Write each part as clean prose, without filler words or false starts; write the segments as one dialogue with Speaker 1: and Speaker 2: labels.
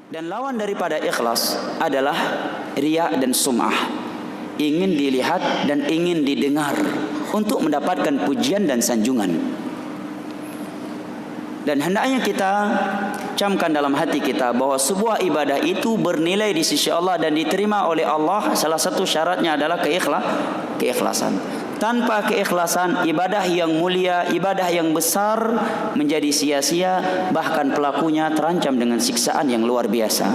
Speaker 1: Dan lawan daripada ikhlas adalah riya dan sum'ah. Ingin dilihat dan ingin didengar untuk mendapatkan pujian dan sanjungan. Dan hendaknya kita camkan dalam hati kita bahwa sebuah ibadah itu bernilai di sisi Allah dan diterima oleh Allah. Salah satu syaratnya adalah keikhlasan. Tanpa keikhlasan, ibadah yang mulia, ibadah yang besar menjadi sia-sia, bahkan pelakunya terancam dengan siksaan yang luar biasa.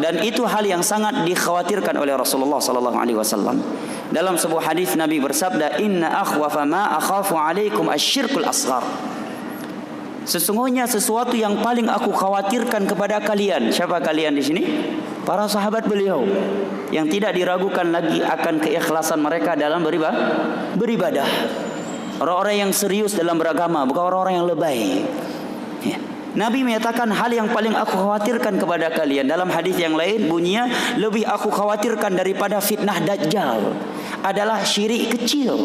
Speaker 1: Dan itu hal yang sangat dikhawatirkan oleh Rasulullah sallallahu alaihi wasallam. Dalam sebuah hadis Nabi bersabda, "Inna akhwafa ma akhafu alaikum asyirkul asghar." Sesungguhnya sesuatu yang paling aku khawatirkan kepada kalian. Siapa kalian di sini? Para sahabat beliau yang tidak diragukan lagi akan keikhlasan mereka dalam beribadah. Orang-orang yang serius dalam beragama, bukan orang-orang yang lebay. Ya. Nabi menyatakan hal yang paling aku khawatirkan kepada kalian. Dalam hadis yang lain bunyinya, lebih aku khawatirkan daripada fitnah Dajjal adalah syirik kecil.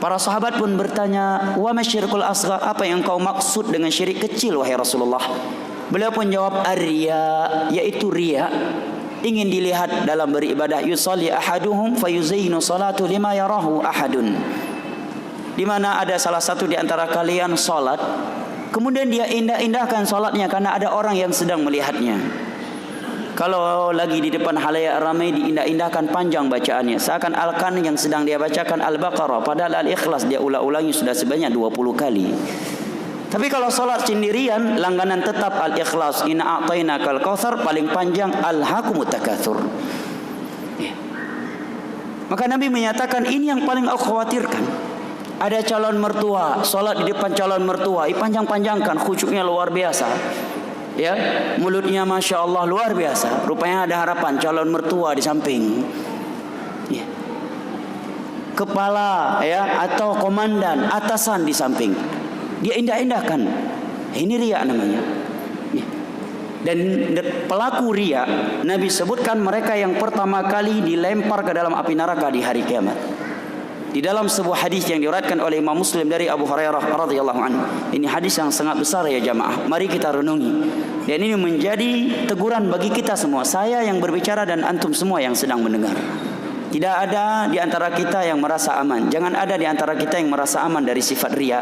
Speaker 1: Para sahabat pun bertanya, wa masyirkul asghar, apa yang kau maksud dengan syirik kecil wahai Rasulullah? Beliau pun jawab, ar-riya, yaitu riya. Ingin dilihat dalam beribadah. Yusalli ahaduhum fayuzayyinu salatu lima yarahu ahadun. Di mana ada salah satu di antara kalian salat, kemudian dia indah-indahkan salatnya karena ada orang yang sedang melihatnya. Kalau lagi di depan halayak ramai, diindah-indahkan panjang bacaannya, seakan-akan yang sedang dia bacakan Al-Baqarah, padahal Al-Ikhlas dia ulang-ulangi sudah sebanyak 20 kali. Tapi kalau solat sendirian, langganan tetap Al-Ikhlas, inna a'tainakal kautsar, paling panjang alhaakumut takatsur. Ya. Maka Nabi menyatakan ini yang paling aku khawatirkan. Ada calon mertua, solat di depan calon mertua, panjang-panjangkan, khusyuknya luar biasa. Ya, mulutnya masya Allah luar biasa. Rupanya ada harapan calon mertua di samping. Ya. Kepala ya atau komandan, atasan di samping. Dia indah-indahkan. Ini riya namanya. Dan pelaku riya, Nabi sebutkan mereka yang pertama kali dilempar ke dalam api neraka di hari kiamat. Di dalam sebuah hadis yang diriwayatkan oleh Imam Muslim dari Abu Hurairah radhiyallahu anhu. Ini hadis yang sangat besar ya jamaah. Mari kita renungi. Dan ini menjadi teguran bagi kita semua. Saya yang berbicara dan antum semua yang sedang mendengar. Tidak ada di antara kita yang merasa aman. Jangan ada di antara kita yang merasa aman dari sifat riya.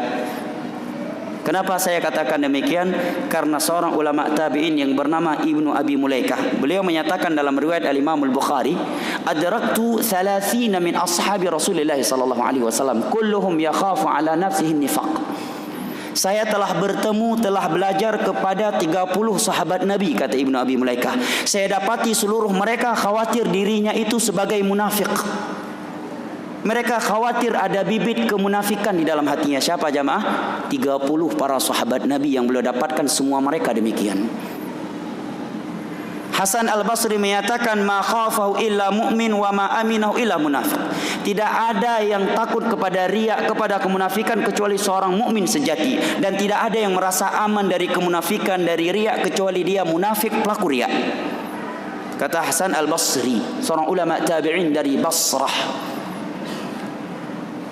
Speaker 1: Kenapa saya katakan demikian? Karena seorang ulama tabi'in yang bernama Ibnu Abi Mulaikah, beliau menyatakan dalam riwayat Al-Imam Al-Bukhari, adraktu 30 min ashabi Rasulillah sallallahu alaihi wasallam kulluhum yakhafu ala nafsihi nifaq. Saya telah bertemu, telah belajar kepada 30 sahabat Nabi, kata Ibnu Abi Mulaikah. Saya dapati seluruh mereka khawatir dirinya itu sebagai munafik. Mereka khawatir ada bibit kemunafikan di dalam hatinya. Siapa jamaah? 30 para sahabat Nabi yang beliau dapatkan, semua mereka demikian. Hasan Al-Basri menyatakan, ma khafahu illa mu'min wa ma aminahu illa munafiq. Tidak ada yang takut kepada riya, kepada kemunafikan kecuali seorang mukmin sejati, dan tidak ada yang merasa aman dari kemunafikan, dari riya kecuali dia munafik, pelaku riya. Kata Hasan Al-Basri, seorang ulama tabi'in dari Basrah.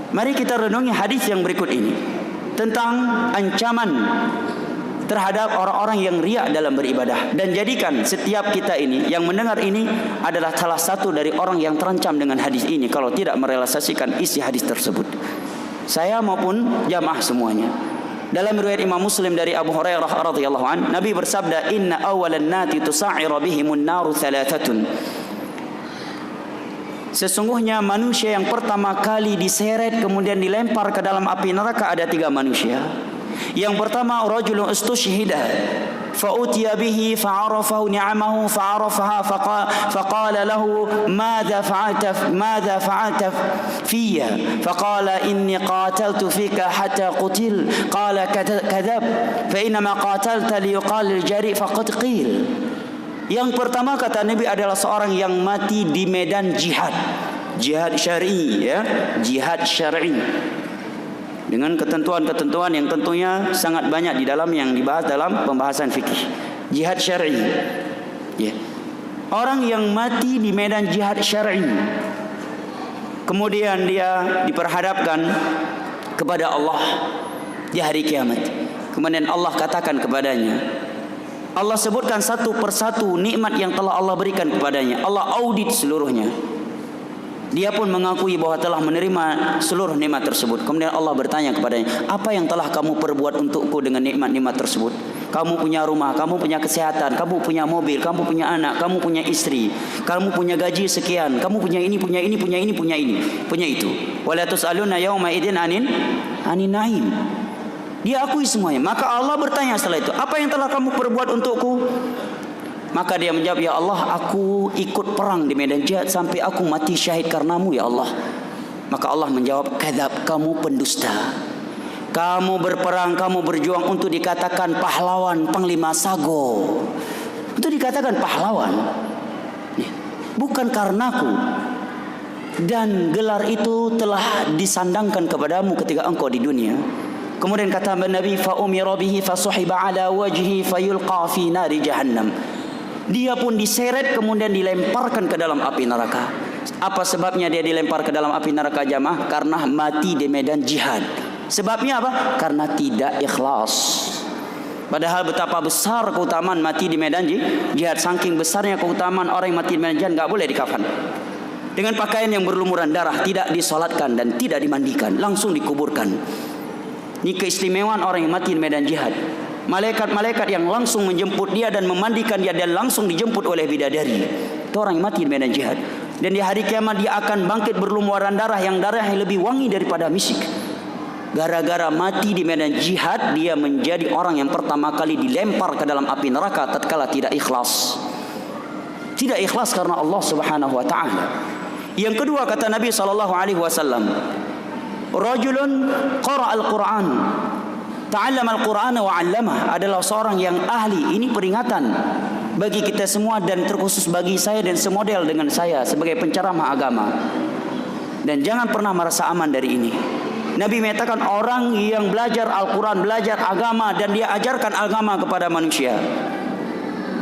Speaker 1: Mari kita renungi hadis yang berikut ini tentang ancaman terhadap orang-orang yang riya dalam beribadah, dan jadikan setiap kita ini yang mendengar ini adalah salah satu dari orang yang terancam dengan hadis ini kalau tidak merealisasikan isi hadis tersebut. Saya maupun jamaah semuanya. Dalam riwayat Imam Muslim dari Abu Hurairah radhiyallahu an, Nabi bersabda, inna awalan nati tusa'ira bihimun naru thalathatun. Sesungguhnya manusia yang pertama kali diseret kemudian dilempar ke dalam api neraka ada 3 manusia. Yang pertama, rajulun istushhida fa'utiya bihi fa'arafahu ni'amahu fa'arafaha faqala lahu madza fa'alta fiyya faqala inni qataltu fika hatta qutil qala kadzab fa inna ma qatalta liyuqal al-jari faqad qil. Yang pertama kata Nabi adalah seorang yang mati di medan jihad. Jihad syar'i ya, jihad syar'i. Dengan ketentuan-ketentuan yang tentunya sangat banyak di dalam yang dibahas dalam pembahasan fikih. Jihad syar'i. Ya. Orang yang mati di medan jihad syar'i. Kemudian dia diperhadapkan kepada Allah di hari kiamat. Kemudian Allah katakan kepadanya, Allah sebutkan satu persatu nikmat yang telah Allah berikan kepadanya. Allah audit seluruhnya. Dia pun mengakui bahwa telah menerima seluruh nikmat tersebut. Kemudian Allah bertanya kepadanya, apa yang telah kamu perbuat untukku dengan nikmat-nikmat tersebut? Kamu punya rumah, kamu punya kesehatan, kamu punya mobil, kamu punya anak, kamu punya istri, kamu punya gaji sekian, kamu punya ini, punya ini, punya ini, punya ini, punya itu. Wala tus'aluna yauma idzin anin naim. Dia akui semuanya. Maka Allah bertanya setelah itu, apa yang telah kamu perbuat untukku? Maka dia menjawab, ya Allah, aku ikut perang di medan jihad sampai aku mati syahid karenamu ya Allah. Maka Allah menjawab, kadzab, kamu pendusta. Kamu berperang, kamu berjuang untuk dikatakan pahlawan, panglima sago. Untuk dikatakan pahlawan, bukan karenaku. Dan gelar itu telah disandangkan kepadamu ketika engkau di dunia. Kemudian kata Nabi, fa umira bihi fasuhiba ala wajhi fayulqa fi nari jahannam. Dia pun diseret kemudian dilemparkan ke dalam api neraka. Apa sebabnya dia dilempar ke dalam api neraka jamaah? Karena mati di medan jihad. Sebabnya apa? Karena tidak ikhlas. Padahal betapa besar keutamaan mati di medan jihad. Saking besarnya keutamaan orang yang mati di medan jihad, enggak boleh dikafan. Dengan pakaian yang berlumuran darah, tidak disolatkan dan tidak dimandikan, langsung dikuburkan. Ini keistimewaan orang yang mati di medan jihad. Malaikat-malaikat yang langsung menjemput dia dan memandikan dia dan langsung dijemput oleh bidadari. Itu orang yang mati di medan jihad. Dan di hari kiamat dia akan bangkit berlumuran darah yang darahnya lebih wangi daripada misik. Gara-gara mati di medan jihad, dia menjadi orang yang pertama kali dilempar ke dalam api neraka tatkala tidak ikhlas. Tidak ikhlas karena Allah Subhanahu wa taala. Yang kedua kata Nabi sallallahu alaihi wasallam, rajulun qara al-Qur'an, ta'allama al-Qur'ana wa 'allamah, adalah seorang yang ahli. Ini peringatan bagi kita semua dan terkhusus bagi saya dan semodel dengan saya sebagai penceramah agama. Dan jangan pernah merasa aman dari ini. Nabi menyatakan orang yang belajar Al-Quran, belajar agama dan dia ajarkan agama kepada manusia,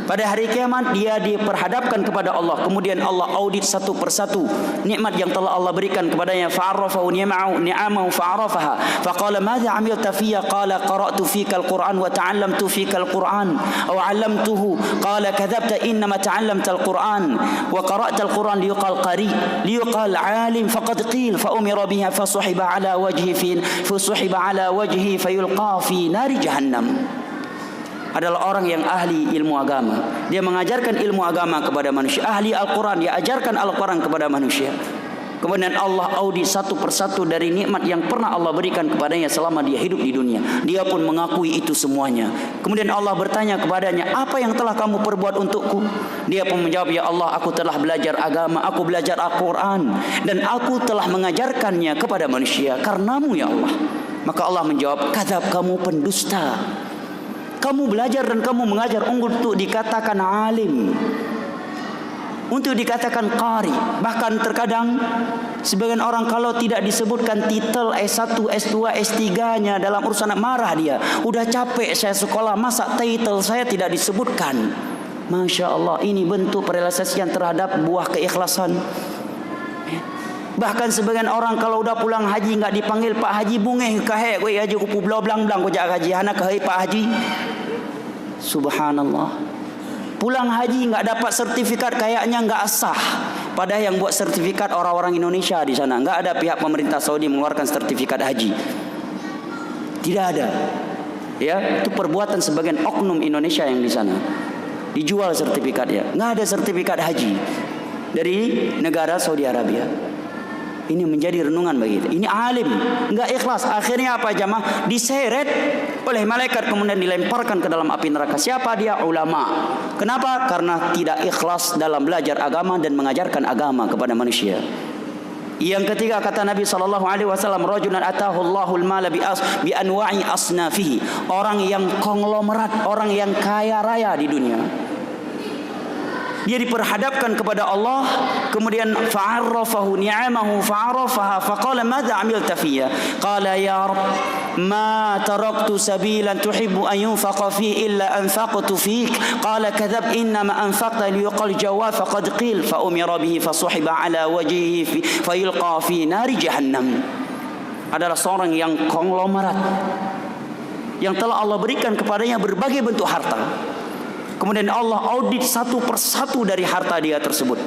Speaker 1: pada hari kiamat dia diperhadapkan kepada Allah. Kemudian Allah audit satu persatu nikmat yang telah Allah berikan kepadanya. Fa'arafahu ni'amahu fa'arafaha. Faqala madza 'amilta fiyya? Qala qara'tu fika al-Qur'an wa ta'allamtu fika al-Qur'an aw 'allamtuhu. Qala kadzabta innama ta'allamta al-Qur'an wa qara'ta al-Qur'an liyuqal qari liyuqal 'alim faqad qil fa umira biha fasuhiba 'ala wajhihi fayulqa fi nari jahannam. Adalah orang yang ahli ilmu agama. Dia mengajarkan ilmu agama kepada manusia. Ahli Al-Quran, dia ajarkan Al-Quran kepada manusia. Kemudian Allah audit satu persatu dari nikmat yang pernah Allah berikan kepadanya selama dia hidup di dunia. Dia pun mengakui itu semuanya. Kemudian Allah bertanya kepadanya, apa yang telah kamu perbuat untukku? Dia pun menjawab, ya Allah, aku telah belajar agama, aku belajar Al-Quran, dan aku telah mengajarkannya kepada manusia karenamu ya Allah. Maka Allah menjawab, kadzab, kamu pendusta. Kamu belajar dan kamu mengajar untuk dikatakan alim, untuk dikatakan qari. Bahkan terkadang sebagian orang kalau tidak disebutkan titel S1, S2, S3-nya dalam urusan marah dia. Udah capek saya sekolah, masa titel saya tidak disebutkan. Masya Allah, ini bentuk perealisasian terhadap buah keikhlasan. Bahkan sebagian orang kalau udah pulang haji nggak dipanggil Pak Haji bungeh kahek we haji kupu blau blang blang ko jak haji hana kahai Pak Haji. Subhanallah. Pulang haji nggak dapat sertifikat kayaknya nggak sah. Padahal yang buat sertifikat orang-orang Indonesia di sana, nggak ada pihak pemerintah Saudi mengeluarkan sertifikat haji. Tidak ada. Ya, itu perbuatan sebagian oknum Indonesia yang di sana. Dijual sertifikatnya. Nggak ada sertifikat haji dari negara Saudi Arabia. Ini menjadi renungan bagi kita. Ini alim, enggak ikhlas. Akhirnya apa jamaah? Diseret oleh malaikat kemudian dilemparkan ke dalam api neraka. Siapa dia? Ulama. Kenapa? Karena tidak ikhlas dalam belajar agama dan mengajarkan agama kepada manusia. Yang ketiga kata Nabi SAW, rajulun atahu Allahul mala bi anwa'i asnafihi. Orang yang konglomerat, orang yang kaya raya di dunia. Dia diperhadapkan kepada Allah, kemudian fa'arrafahu ni'amahu fa'arafaha faqala madza 'amilta fiyya? Qala ya Rabb ma taraktu sabilan tuhibbu an yunfaqa fi illa anfaqtu fik. Qala kadzab innama anfaqta liyuqal jawab faqad qil fa umira bihi fasuhiba 'ala wajhihi fayulqa fi nari jahannam. Adalah seorang yang konglomerat yang telah Allah berikan kepadanya berbagai bentuk harta. Kemudian Allah audit satu persatu dari harta dia tersebut.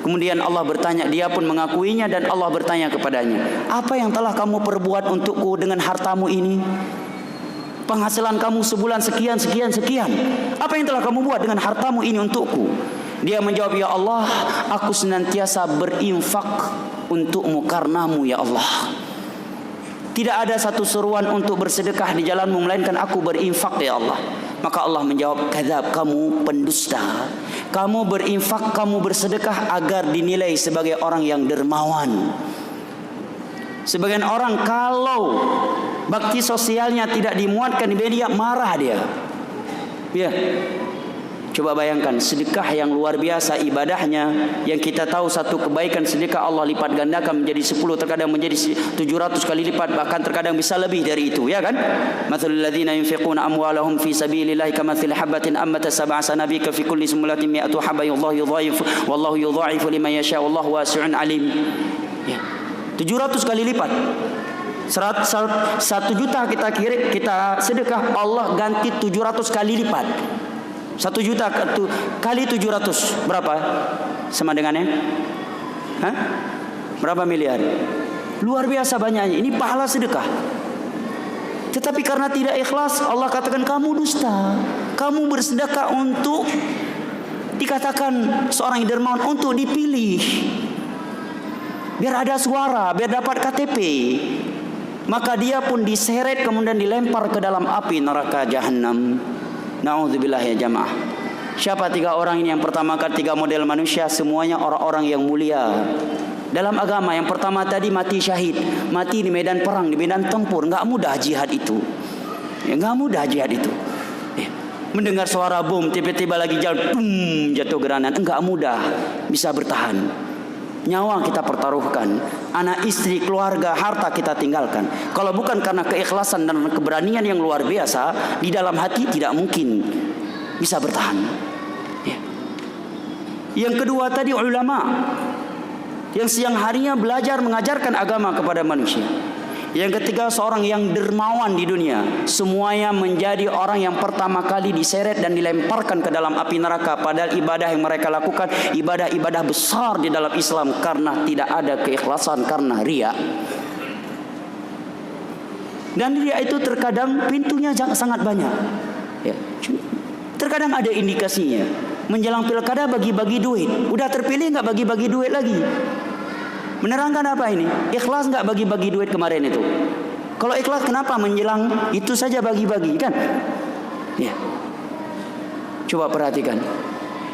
Speaker 1: Kemudian Allah bertanya, dia pun mengakuinya, dan Allah bertanya kepadanya, apa yang telah kamu perbuat untukku dengan hartamu ini? Penghasilan kamu sebulan sekian. Apa yang telah kamu buat dengan hartamu ini untukku? Dia menjawab, ya Allah, aku senantiasa berinfak untukmu karenamu ya Allah. Tidak ada satu seruan untuk bersedekah di jalanmu melainkan aku berinfak ya Allah. Maka Allah menjawab, kadzab, kamu pendusta. Kamu berinfak, kamu bersedekah agar dinilai sebagai orang yang dermawan. Sebagian orang kalau bakti sosialnya tidak dimuatkan di media, marah dia. Ya. Coba bayangkan, sedekah yang luar biasa ibadahnya, yang kita tahu satu kebaikan sedekah Allah lipat gandakan menjadi 10, terkadang menjadi 700 kali lipat, bahkan terkadang bisa lebih dari itu, ya kan? Mathalul ladzina yunfiquna amwalahum fi sabilillahi kamathali habatin ammatat sab'a sanabika fi kulli sumbulatin mi'atu habba wallahu yudha'ifu liman yasha wallahu wasi'un alim. Ya. 700 kali lipat. 1 juta kita sedekah, Allah ganti 700 kali lipat. 1 juta kali 700 berapa? Sama dengannya? Hah? Berapa miliar? Luar biasa banyaknya. Ini pahala sedekah. Tetapi karena tidak ikhlas, Allah katakan kamu dusta. Kamu bersedekah untuk dikatakan seorang yang dermawan, untuk dipilih, biar ada suara, biar dapat KTP. Maka dia pun diseret kemudian dilempar ke dalam api neraka jahanam. Na'udzubillah ya jamaah. Siapa 3 orang ini? Yang pertama, 3 model manusia, semuanya orang-orang yang mulia dalam agama. Yang pertama tadi mati syahid, mati di medan perang, di medan tempur. Enggak mudah jihad itu. Ya, enggak mudah jihad itu. Ya. Mendengar suara bom, tiba-tiba lagi jalan, jatuh granat. Enggak mudah bisa bertahan. Nyawa kita pertaruhkan, anak istri, keluarga, harta kita tinggalkan. Kalau bukan karena keikhlasan dan keberanian yang luar biasa di dalam hati, tidak mungkin bisa bertahan. Ya. Yang kedua tadi ulama, yang siang harinya belajar mengajarkan agama kepada manusia. Yang ketiga seorang yang dermawan di dunia. Semuanya menjadi orang yang pertama kali diseret dan dilemparkan ke dalam api neraka. Padahal ibadah yang mereka lakukan ibadah-ibadah besar di dalam Islam, karena tidak ada keikhlasan, karena riya. Dan riya itu terkadang pintunya sangat banyak. Ya. Terkadang ada indikasinya. Menjelang pilkada bagi-bagi duit. Udah terpilih nggak bagi-bagi duit lagi? Menerangkan apa ini? Ikhlas nggak bagi-bagi duit kemarin itu? Kalau ikhlas kenapa menjelang itu saja bagi-bagi, kan? Ya. Coba perhatikan.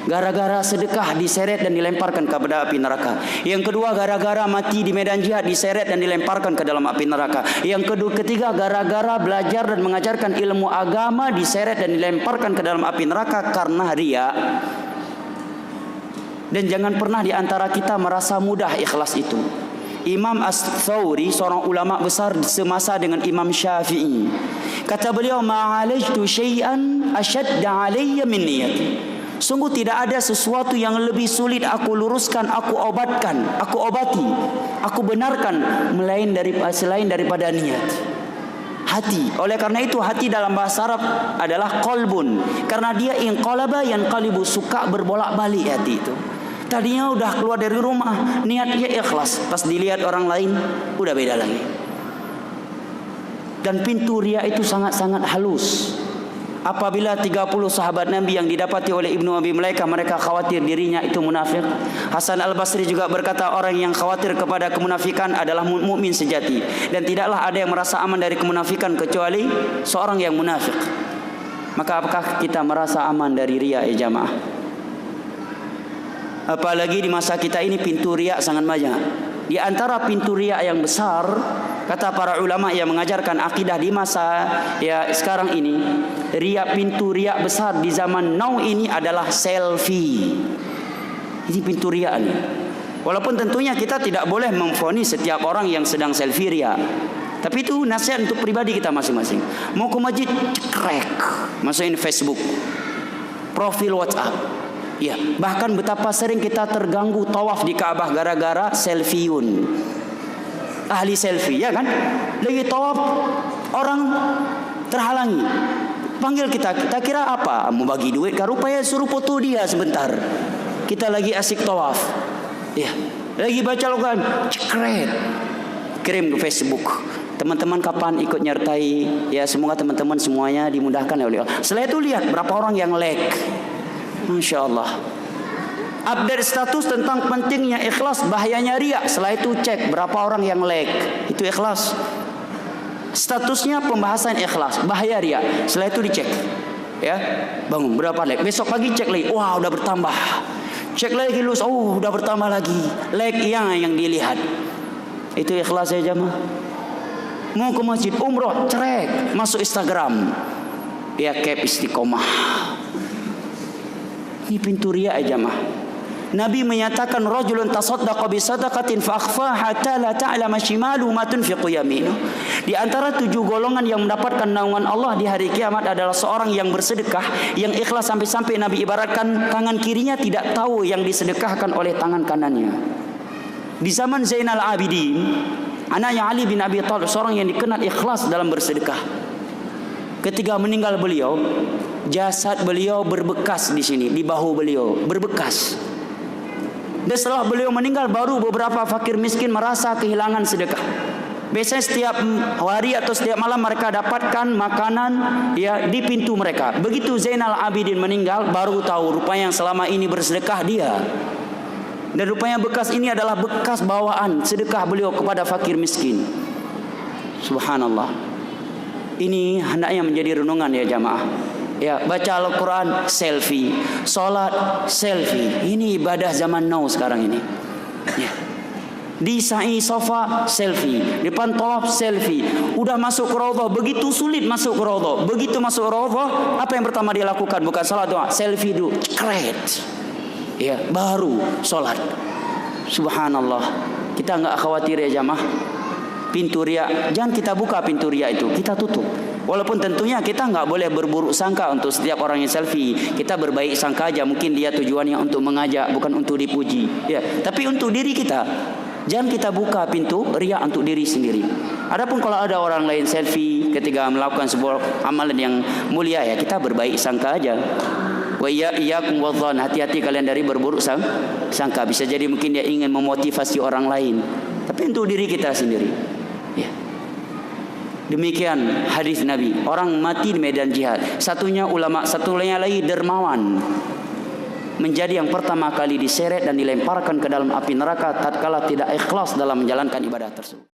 Speaker 1: Gara-gara sedekah diseret dan dilemparkan kepada api neraka. Yang kedua, gara-gara mati di medan jihad diseret dan dilemparkan ke dalam api neraka. Yang ketiga, gara-gara belajar dan mengajarkan ilmu agama diseret dan dilemparkan ke dalam api neraka karena riya. Dan jangan pernah di antara kita merasa mudah ikhlas itu. Imam As-Thawri, seorang ulama besar semasa dengan Imam Syafi'i, kata beliau, ma'alajtu syai'an ashadda alayya min niyati. Sungguh tidak ada sesuatu yang lebih sulit aku luruskan, aku obatkan, aku obati, aku benarkan selain daripada niat. Hati. Oleh karena itu hati dalam bahasa Arab adalah qalbun. Karena dia inqalaba yanqalibu, suka berbolak-balik hati itu. Tadinya udah keluar dari rumah, niatnya ikhlas, pas dilihat orang lain udah beda lagi. Dan pintu riya itu sangat-sangat halus. Apabila 30 sahabat Nabi yang didapati oleh Ibnu Abi Mulaikah, mereka khawatir dirinya itu munafik. Hasan Al-Basri juga berkata, orang yang khawatir kepada kemunafikan adalah mukmin sejati, dan tidaklah ada yang merasa aman dari kemunafikan kecuali seorang yang munafik. Maka apakah kita merasa aman dari riya ya jamaah? Apalagi di masa kita ini pintu riya sangat banyak. Di antara pintu riya yang besar, kata para ulama yang mengajarkan akidah di masa ya sekarang ini, pintu riya besar di zaman now ini adalah selfie. Ini pintu riya nih. Walaupun tentunya kita tidak boleh memvonis setiap orang yang sedang selfie riya. Tapi itu nasihat untuk pribadi kita masing-masing. Mau ke masjid, cekrek, masukin Facebook, profil WhatsApp. Ya, bahkan betapa sering kita terganggu tawaf di Ka'bah gara-gara selfieun. Ahli selfie, ya kan? Lagi tawaf orang terhalangi. Panggil kita kira apa? Mau bagi duit kah? Rupanya suruh foto dia sebentar. Kita lagi asik tawaf. Ya, lagi baca Al-Quran, cekret. Kirim ke Facebook. Teman-teman kapan ikut nyertai? Ya, semoga teman-teman semuanya dimudahkan oleh Allah. Setelah itu lihat berapa orang yang like. Masya Allah. Update status tentang pentingnya ikhlas, bahayanya riya. Setelah itu cek berapa orang yang like. Itu ikhlas. Statusnya pembahasan ikhlas, bahaya riya. Setelah itu dicek. Ya, bangun berapa like. Besok pagi cek lagi. Wah, udah bertambah. Cek lagi lulus. Oh, udah bertambah lagi. Like yang dilihat. Itu ikhlas ya jamaah. Mau ke masjid umroh, cerek, masuk Instagram. Ya, cap istiqomah. Ini pintu riya ya jamaah. Nabi menyatakan rajulun tasaddaqa bi sadaqatin fa akhfa hatta la ta'lama shimaluhu ma tunfiqu yaminuh. Di antara 7 golongan yang mendapatkan naungan Allah di hari kiamat adalah seorang yang bersedekah yang ikhlas sampai-sampai Nabi ibaratkan tangan kirinya tidak tahu yang disedekahkan oleh tangan kanannya. Di zaman Zainal Abidin, anaknya Ali bin Abi Thalib, seorang yang dikenal ikhlas dalam bersedekah. Ketika meninggal beliau, jasad beliau berbekas di sini, di bahu beliau berbekas. Dan setelah beliau meninggal, baru beberapa fakir miskin merasa kehilangan sedekah. Biasanya setiap hari atau setiap malam mereka dapatkan makanan ya di pintu mereka. Begitu Zainal Abidin meninggal, baru tahu rupanya yang selama ini bersedekah dia. Dan rupanya bekas ini adalah bekas bawaan sedekah beliau kepada fakir miskin. Subhanallah. Ini hendaknya menjadi renungan ya jamaah. Ya, baca Al-Quran selfie, sholat selfie. Ini ibadah zaman now sekarang ini. Ya. Di sa'i sofa selfie, depan tawaf selfie. Udah masuk ke raudhah, begitu sulit masuk ke raudhah. Begitu masuk ke raudhah, apa yang pertama dia lakukan? Bukan salat doa, selfie dulu. Kret. Ya, baru sholat. Subhanallah. Kita enggak khawatir ya jamaah. Pintu riya, jangan kita buka pintu riya itu, kita tutup. Walaupun tentunya kita enggak boleh berburuk sangka untuk setiap orang yang selfie. Kita berbaik sangka aja, mungkin dia tujuannya untuk mengajak, bukan untuk dipuji. Ya, tapi untuk diri kita, jangan kita buka pintu riya untuk diri sendiri. Adapun kalau ada orang lain selfie ketika melakukan sebuah amalan yang mulia, ya kita berbaik sangka aja. Wa iyyakum wadh-dhann, hati-hati kalian dari berburuk sangka. Bisa jadi mungkin dia ingin memotivasi orang lain, tapi untuk diri kita sendiri. Ya. Demikian hadis Nabi. Orang mati di medan jihad, satunya ulama, satunya lagi dermawan, menjadi yang pertama kali diseret dan dilemparkan ke dalam api neraka tatkala tidak ikhlas dalam menjalankan ibadah tersebut.